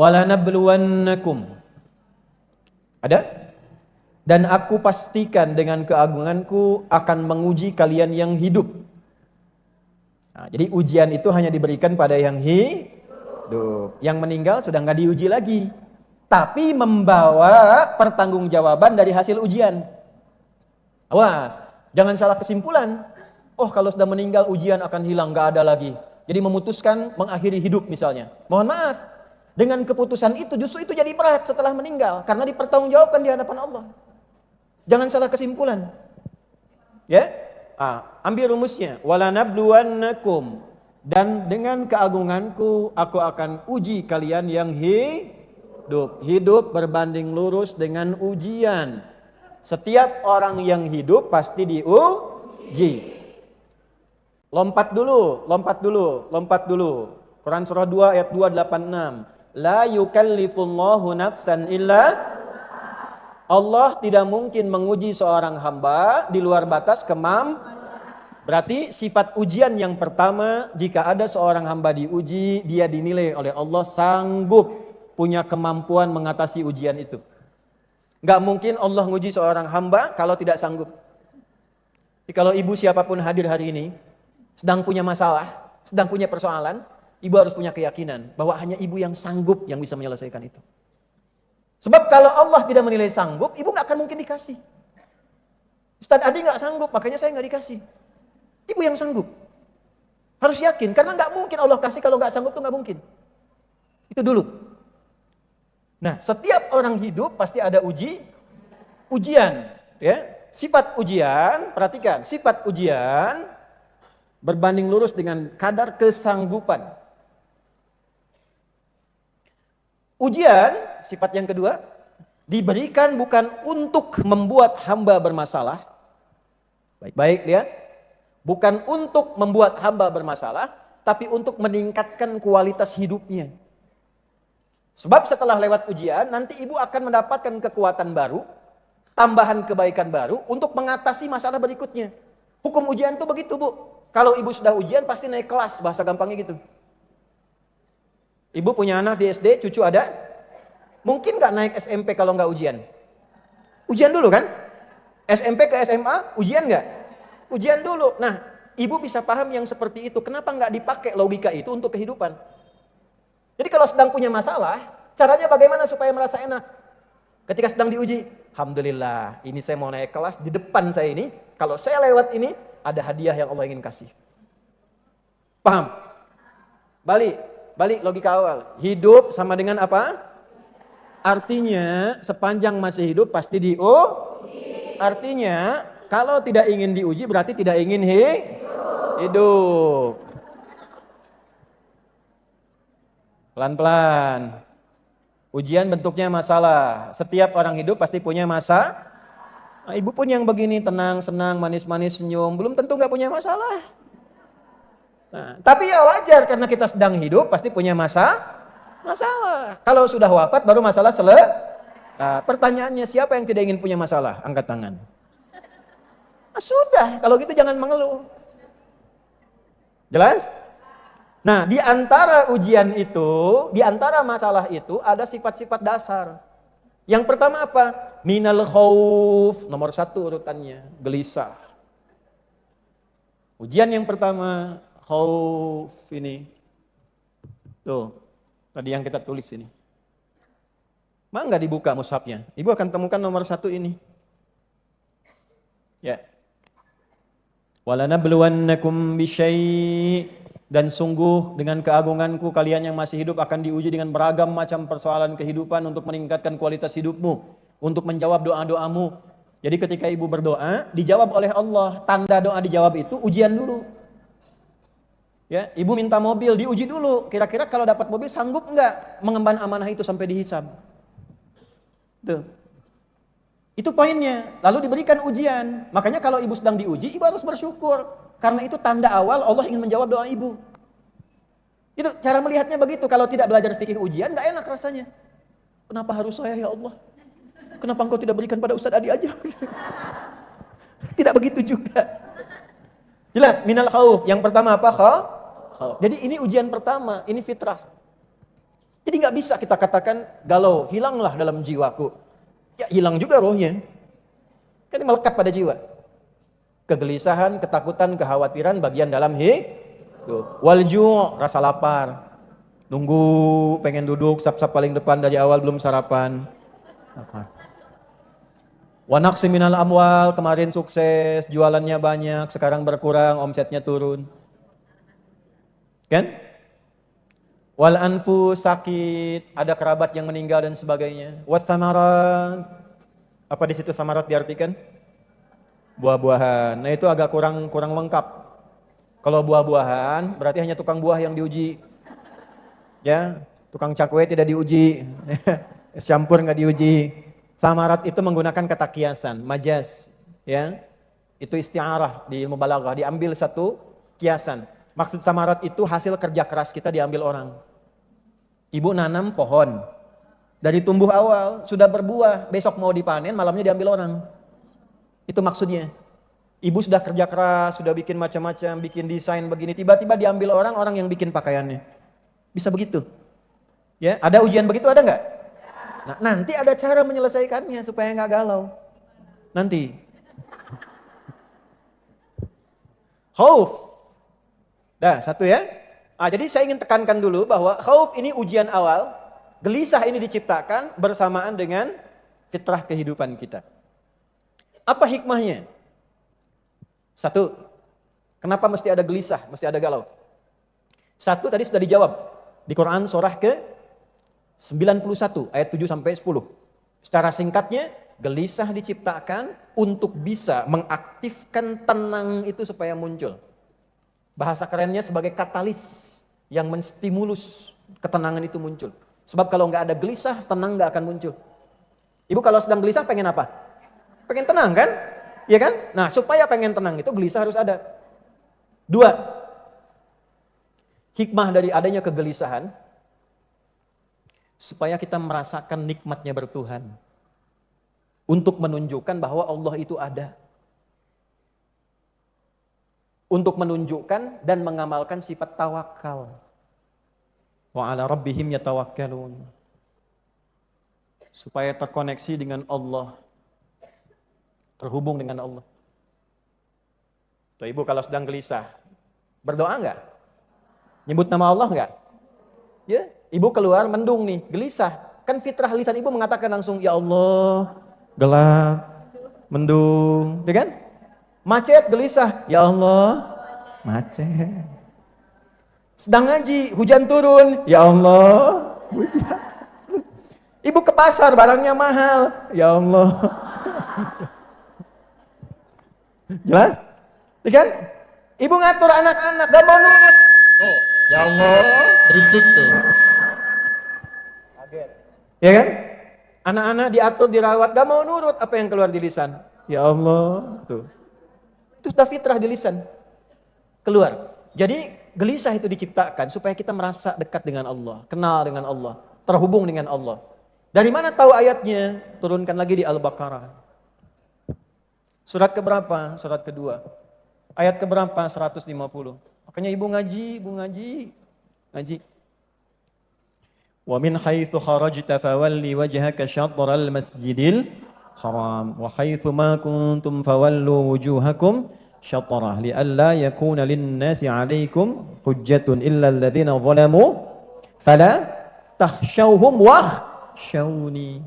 Walanabluwannakum. Ada? Dan aku pastikan dengan keagunganku akan menguji kalian yang hidup. Nah, jadi ujian itu hanya diberikan pada yang hidup. Yang meninggal sudah nggak diuji lagi. Tapi membawa pertanggungjawaban dari hasil ujian. Awas, jangan salah kesimpulan. Oh, kalau sudah meninggal ujian akan hilang, nggak ada lagi. Jadi memutuskan mengakhiri hidup misalnya. Mohon maaf, dengan keputusan itu justru itu jadi berat setelah meninggal karena dipertanggungjawabkan di hadapan Allah. Jangan salah kesimpulan. Ya? Ambil rumusnya. Walanabluwannakum, dan dengan keagunganku aku akan uji kalian yang hidup. Hidup berbanding lurus dengan ujian. Setiap orang yang hidup pasti diuji. Lompat dulu. Quran surah 2 ayat 286. La yukallifullahu nafsan illa. Allah tidak mungkin menguji seorang hamba di luar batas Berarti sifat ujian yang pertama, jika ada seorang hamba diuji, dia dinilai oleh Allah sanggup, punya kemampuan mengatasi ujian itu. Gak mungkin Allah menguji seorang hamba kalau tidak sanggup. Jadi kalau ibu siapapun hadir hari ini, sedang punya masalah, sedang punya persoalan, ibu harus punya keyakinan bahwa hanya ibu yang sanggup yang bisa menyelesaikan itu. Sebab kalau Allah tidak menilai sanggup, ibu gak akan mungkin dikasih. Ustaz Adi gak sanggup, makanya saya gak dikasih. Ibu yang sanggup. Harus yakin, karena gak mungkin Allah kasih kalau gak sanggup, itu gak mungkin. Itu dulu. Nah, setiap orang hidup pasti ada ujian. Ya. Sifat ujian, perhatikan, sifat ujian berbanding lurus dengan kadar kesanggupan. Ujian, sifat yang kedua, diberikan bukan untuk membuat hamba bermasalah. Baik-baik, lihat. Bukan untuk membuat hamba bermasalah, tapi untuk meningkatkan kualitas hidupnya. Sebab setelah lewat ujian, nanti ibu akan mendapatkan kekuatan baru, tambahan kebaikan baru untuk mengatasi masalah berikutnya. Hukum ujian itu begitu, Bu. Kalau ibu sudah ujian, pasti naik kelas, bahasa gampangnya gitu. Ibu punya anak di SD, cucu ada? Mungkin gak naik SMP kalau gak ujian? Ujian dulu kan? SMP ke SMA, ujian gak? Ujian dulu. Nah, ibu bisa paham yang seperti itu. Kenapa gak dipakai logika itu untuk kehidupan? Jadi kalau sedang punya masalah, caranya bagaimana supaya merasa enak? Ketika sedang diuji, alhamdulillah, ini saya mau naik kelas, di depan saya ini, kalau saya lewat ini, ada hadiah yang Allah ingin kasih. Paham? Balik logika awal. Hidup sama dengan apa? Artinya sepanjang masih hidup pasti diuji. Artinya kalau tidak ingin diuji berarti tidak ingin hidup. Pelan-pelan. Ujian bentuknya masalah. Setiap orang hidup pasti punya masa. Nah, ibu pun yang begini tenang, senang, manis-manis, senyum, belum tentu nggak punya masalah. Nah, tapi ya wajar karena kita sedang hidup pasti punya masalah. Kalau sudah wafat baru masalah Nah, pertanyaannya siapa yang tidak ingin punya masalah? Angkat tangan. Nah, sudah, kalau gitu jangan mengeluh. Jelas? Nah, di antara ujian itu, di antara masalah itu ada sifat-sifat dasar. Yang pertama apa? Minal khauf, nomor 1 urutannya, gelisah. Ujian yang pertama, khauf ini. Tuh, tadi yang kita tulis ini. Mau nggak dibuka mushafnya? Ibu akan temukan nomor 1 ini. Ya. Walanabluwannakum bisyai', dan sungguh dengan keagunganku kalian yang masih hidup akan diuji dengan beragam macam persoalan kehidupan untuk meningkatkan kualitas hidupmu, untuk menjawab doa-doamu. Jadi ketika ibu berdoa, dijawab oleh Allah. Tanda doa dijawab itu ujian dulu. Ya, ibu minta mobil, diuji dulu. Kira-kira kalau dapat mobil sanggup enggak mengemban amanah itu sampai dihisab? Tuh. Itu poinnya. Lalu diberikan ujian. Makanya kalau ibu sedang diuji, ibu harus bersyukur. Karena itu tanda awal Allah ingin menjawab doa ibu. Itu cara melihatnya begitu. Kalau tidak belajar fikih ujian, enggak enak rasanya. Kenapa harus saya ya Allah? Kenapa engkau tidak berikan pada Ustaz Adi aja? Tidak begitu juga. Jelas, minal khauf. Yang pertama apa? Khauf. Jadi ini ujian pertama, ini fitrah. Jadi nggak bisa kita katakan galau, hilanglah dalam jiwaku. Ya hilang juga rohnya. Kan melekat pada jiwa. Kegelisahan, ketakutan, kekhawatiran bagian dalam hidup. Walju' rasa lapar. Nunggu pengen duduk sap-sap paling depan dari awal belum sarapan. Wa naqsi minal amwal, kemarin sukses, jualannya banyak, sekarang berkurang, omsetnya turun. Kan? Wal anfus, sakit, ada kerabat yang meninggal dan sebagainya. Wat thamarat, apa di situ thamarat diartikan? Buah-buahan. Nah itu agak kurang lengkap. Kalau buah-buahan berarti hanya tukang buah yang diuji. Ya, tukang cakwe tidak diuji. Campur nggak diuji. Thamarat itu menggunakan kata kiasan, majaz, ya. Itu isti'arah di ilmu balaghah, diambil satu kiasan. Maksud thamarat itu hasil kerja keras kita diambil orang. Ibu nanam pohon. Dari tumbuh awal sudah berbuah, besok mau dipanen, malamnya diambil orang. Itu maksudnya. Ibu sudah kerja keras, sudah bikin macam-macam, bikin desain begini, tiba-tiba diambil orang yang bikin pakaiannya. Bisa begitu. Ya, ada ujian begitu ada nggak? Nah, nanti ada cara menyelesaikannya supaya nggak galau. Nanti. Khauf. Dah, satu ya. Jadi saya ingin tekankan dulu bahwa khauf ini ujian awal, gelisah ini diciptakan bersamaan dengan fitrah kehidupan kita. Apa hikmahnya? Satu, kenapa mesti ada gelisah, mesti ada galau? Satu tadi sudah dijawab di Quran surah ke-91 ayat 7 sampai 10. Secara singkatnya, gelisah diciptakan untuk bisa mengaktifkan tenang itu supaya muncul. Bahasa kerennya sebagai katalis yang menstimulus ketenangan itu muncul. Sebab kalau nggak ada gelisah, tenang nggak akan muncul. Ibu kalau sedang gelisah pengen apa? Pengen tenang kan? Iya kan? Nah supaya pengen tenang itu gelisah harus ada. Dua, hikmah dari adanya kegelisahan, supaya kita merasakan nikmatnya bertuhan. Untuk menunjukkan bahwa Allah itu ada. Untuk menunjukkan dan mengamalkan sifat tawakal. Wa ala rabbihim yatawakkalun. Supaya terkoneksi dengan Allah. Terhubung dengan Allah. Tuh ibu kalau sedang gelisah, berdoa enggak? Nyebut nama Allah enggak? Ya, ibu keluar mendung nih, gelisah. Kan fitrah lisan ibu mengatakan langsung, ya Allah, gelap, mendung, ya kan? Macet, gelisah, ya Allah, macet. Sedang ngaji, hujan turun, ya Allah, hujan. Ibu ke pasar, barangnya mahal, ya Allah. Jelas? Ya kan? Ibu ngatur anak-anak, gak mau nurut. Oh, ya Allah, berisik tuh. Ya kan? Anak-anak diatur, dirawat, gak mau nurut. Apa yang keluar di lisan? Ya Allah, tuh. Itu sudah fitrah di lisan. Keluar. Jadi gelisah itu diciptakan supaya kita merasa dekat dengan Allah, kenal dengan Allah, terhubung dengan Allah. Dari mana tahu ayatnya? Turunkan lagi di Al-Baqarah. Surat keberapa? Surat kedua. Ayat keberapa? 150. Makanya ibu ngaji. Wa min haitsu kharajta fawalli wajhaka syatral masjidil haram wa haitsu ma kuntum fawallu wujuhakum syatrah li'alla yakuna lin-nasi 'alaikum hujjatun illa alladhina zalamu fala takhshawhum wakhshawni.